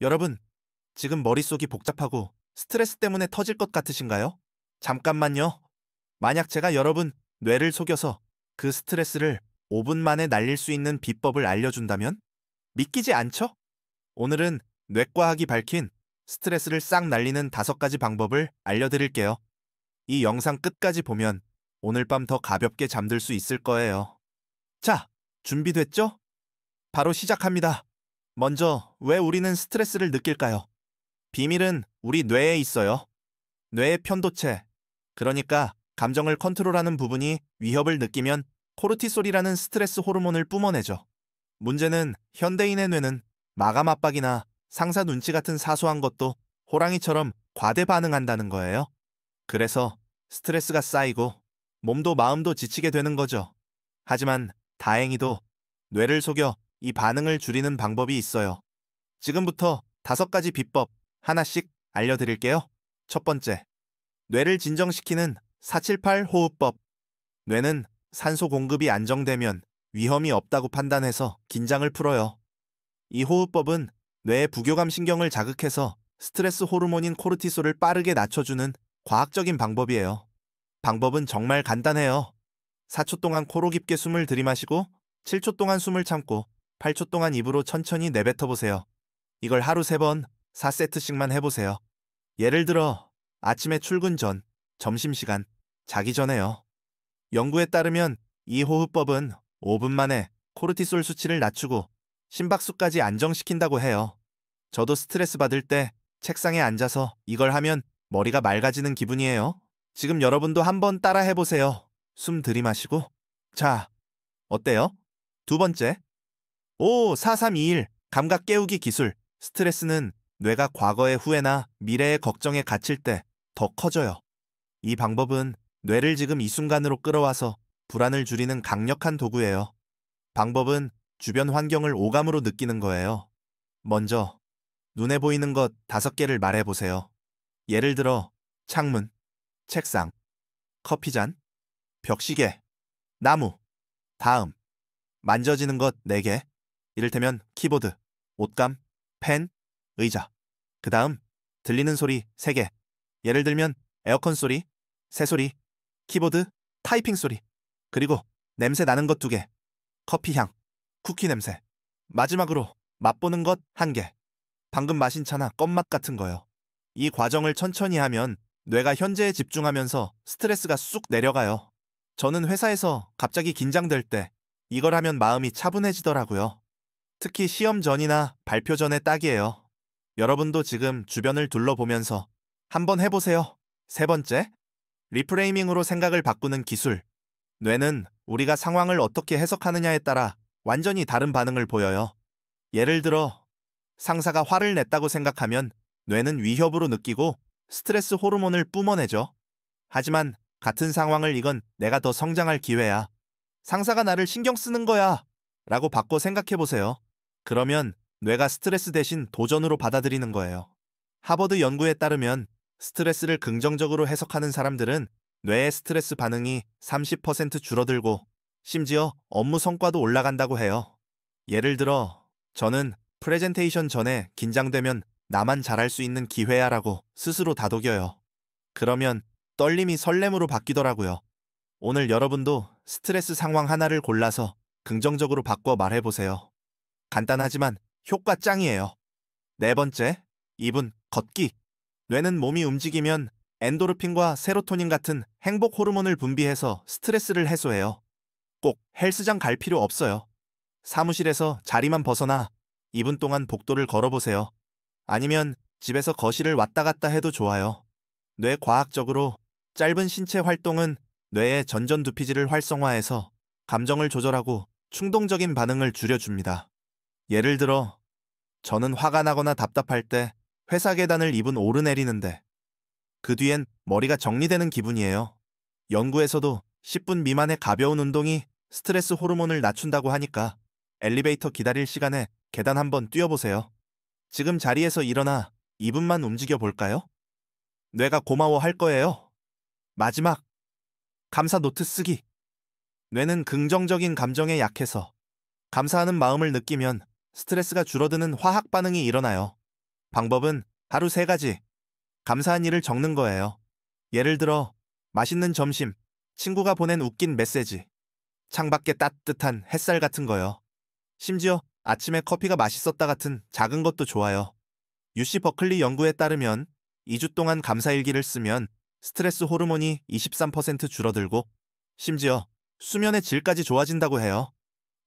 여러분, 지금 머릿속이 복잡하고 스트레스 때문에 터질 것 같으신가요? 잠깐만요. 만약 제가 여러분 뇌를 속여서 그 스트레스를 5분 만에 날릴 수 있는 비법을 알려준다면? 믿기지 않죠? 오늘은 뇌과학이 밝힌 스트레스를 싹 날리는 5가지 방법을 알려드릴게요. 이 영상 끝까지 보면 오늘 밤 더 가볍게 잠들 수 있을 거예요. 자, 준비됐죠? 바로 시작합니다. 먼저, 왜 우리는 스트레스를 느낄까요? 비밀은 우리 뇌에 있어요. 뇌의 편도체, 그러니까 감정을 컨트롤하는 부분이 위협을 느끼면 코르티솔이라는 스트레스 호르몬을 뿜어내죠. 문제는 현대인의 뇌는 마감 압박이나 상사 눈치 같은 사소한 것도 호랑이처럼 과대 반응한다는 거예요. 그래서 스트레스가 쌓이고 몸도 마음도 지치게 되는 거죠. 하지만 다행히도 뇌를 속여 이 반응을 줄이는 방법이 있어요. 지금부터 5가지 비법 하나씩 알려드릴게요. 첫 번째, 뇌를 진정시키는 478 호흡법. 뇌는 산소 공급이 안정되면 위험이 없다고 판단해서 긴장을 풀어요. 이 호흡법은 뇌의 부교감 신경을 자극해서 스트레스 호르몬인 코르티솔을 빠르게 낮춰주는 과학적인 방법이에요. 방법은 정말 간단해요. 4초 동안 코로 깊게 숨을 들이마시고 7초 동안 숨을 참고 8초 동안 입으로 천천히 내뱉어보세요. 이걸 하루 3번 4세트씩만 해보세요. 예를 들어 아침에 출근 전, 점심시간, 자기 전에요. 연구에 따르면 이 호흡법은 5분 만에 코르티솔 수치를 낮추고 심박수까지 안정시킨다고 해요. 저도 스트레스 받을 때 책상에 앉아서 이걸 하면 머리가 맑아지는 기분이에요. 지금 여러분도 한번 따라 해보세요. 숨 들이마시고. 자, 어때요? 두 번째, 5-4-3-2-1 감각 깨우기 기술. 스트레스는 뇌가 과거의 후회나 미래의 걱정에 갇힐 때 더 커져요. 이 방법은 뇌를 지금 이 순간으로 끌어와서 불안을 줄이는 강력한 도구예요. 방법은 주변 환경을 오감으로 느끼는 거예요. 먼저 눈에 보이는 것 5개를 말해보세요. 예를 들어 창문, 책상, 커피잔, 벽시계, 나무. 다음, 만져지는 것 4개. 이를테면 키보드, 옷감, 펜, 의자. 그 다음, 들리는 소리 3개. 예를 들면 에어컨 소리, 새소리, 키보드, 타이핑 소리. 그리고 냄새 나는 것 2개. 커피 향, 쿠키 냄새. 마지막으로 맛보는 것 1개. 방금 마신 차나 껌맛 같은 거요. 이 과정을 천천히 하면 뇌가 현재에 집중하면서 스트레스가 쑥 내려가요. 저는 회사에서 갑자기 긴장될 때 이걸 하면 마음이 차분해지더라고요. 특히 시험 전이나 발표 전에 딱이에요. 여러분도 지금 주변을 둘러보면서 한번 해보세요. 세 번째, 리프레이밍으로 생각을 바꾸는 기술. 뇌는 우리가 상황을 어떻게 해석하느냐에 따라 완전히 다른 반응을 보여요. 예를 들어, 상사가 화를 냈다고 생각하면 뇌는 위협으로 느끼고 스트레스 호르몬을 뿜어내죠. 하지만 같은 상황을 이건 내가 더 성장할 기회야. 상사가 나를 신경 쓰는 거야. 라고 바꿔 생각해보세요. 그러면 뇌가 스트레스 대신 도전으로 받아들이는 거예요. 하버드 연구에 따르면 스트레스를 긍정적으로 해석하는 사람들은 뇌의 스트레스 반응이 30% 줄어들고 심지어 업무 성과도 올라간다고 해요. 예를 들어, 저는 프레젠테이션 전에 긴장되면 나만 잘할 수 있는 기회야라고 스스로 다독여요. 그러면 떨림이 설렘으로 바뀌더라고요. 오늘 여러분도 스트레스 상황 하나를 골라서 긍정적으로 바꿔 말해보세요. 간단하지만 효과 짱이에요. 네 번째, 2분 걷기. 뇌는 몸이 움직이면 엔도르핀과 세로토닌 같은 행복 호르몬을 분비해서 스트레스를 해소해요. 꼭 헬스장 갈 필요 없어요. 사무실에서 자리만 벗어나 2분 동안 복도를 걸어보세요. 아니면 집에서 거실을 왔다 갔다 해도 좋아요. 뇌과학적으로 짧은 신체 활동은 뇌의 전전두피질을 활성화해서 감정을 조절하고 충동적인 반응을 줄여줍니다. 예를 들어, 저는 화가 나거나 답답할 때 회사 계단을 2분 오르내리는데 그 뒤엔 머리가 정리되는 기분이에요. 연구에서도 10분 미만의 가벼운 운동이 스트레스 호르몬을 낮춘다고 하니까 엘리베이터 기다릴 시간에 계단 한번 뛰어보세요. 지금 자리에서 일어나 2분만 움직여 볼까요? 뇌가 고마워할 거예요. 마지막, 감사 노트 쓰기. 뇌는 긍정적인 감정에 약해서 감사하는 마음을 느끼면 스트레스가 줄어드는 화학 반응이 일어나요. 방법은 하루 3가지 감사한 일을 적는 거예요. 예를 들어 맛있는 점심, 친구가 보낸 웃긴 메시지, 창밖에 따뜻한 햇살 같은 거요. 심지어 아침에 커피가 맛있었다 같은 작은 것도 좋아요. UC 버클리 연구에 따르면 2주 동안 감사일기를 쓰면 스트레스 호르몬이 23% 줄어들고 심지어 수면의 질까지 좋아진다고 해요.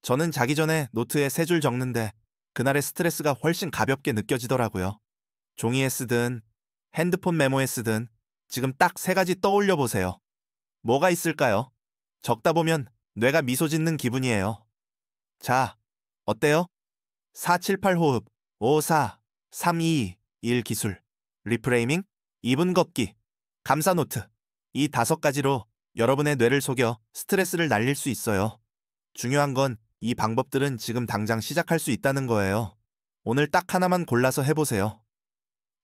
저는 자기 전에 노트에 3줄 적는데 그날의 스트레스가 훨씬 가볍게 느껴지더라고요. 종이에 쓰든 핸드폰 메모에 쓰든 지금 딱 3가지 떠올려 보세요. 뭐가 있을까요? 적다 보면 뇌가 미소 짓는 기분이에요. 자, 어때요? 478호흡, 54, 322, 1 기술, 리프레이밍, 2분 걷기, 감사 노트. 이 5가지로 여러분의 뇌를 속여 스트레스를 날릴 수 있어요. 중요한 건 이 방법들은 지금 당장 시작할 수 있다는 거예요. 오늘 딱 하나만 골라서 해보세요.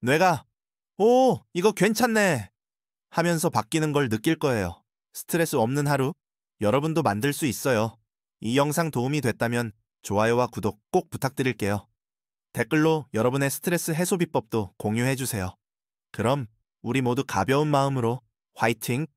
뇌가 오, 이거 괜찮네 하면서 바뀌는 걸 느낄 거예요. 스트레스 없는 하루, 여러분도 만들 수 있어요. 이 영상 도움이 됐다면 좋아요와 구독 꼭 부탁드릴게요. 댓글로 여러분의 스트레스 해소 비법도 공유해주세요. 그럼 우리 모두 가벼운 마음으로 화이팅!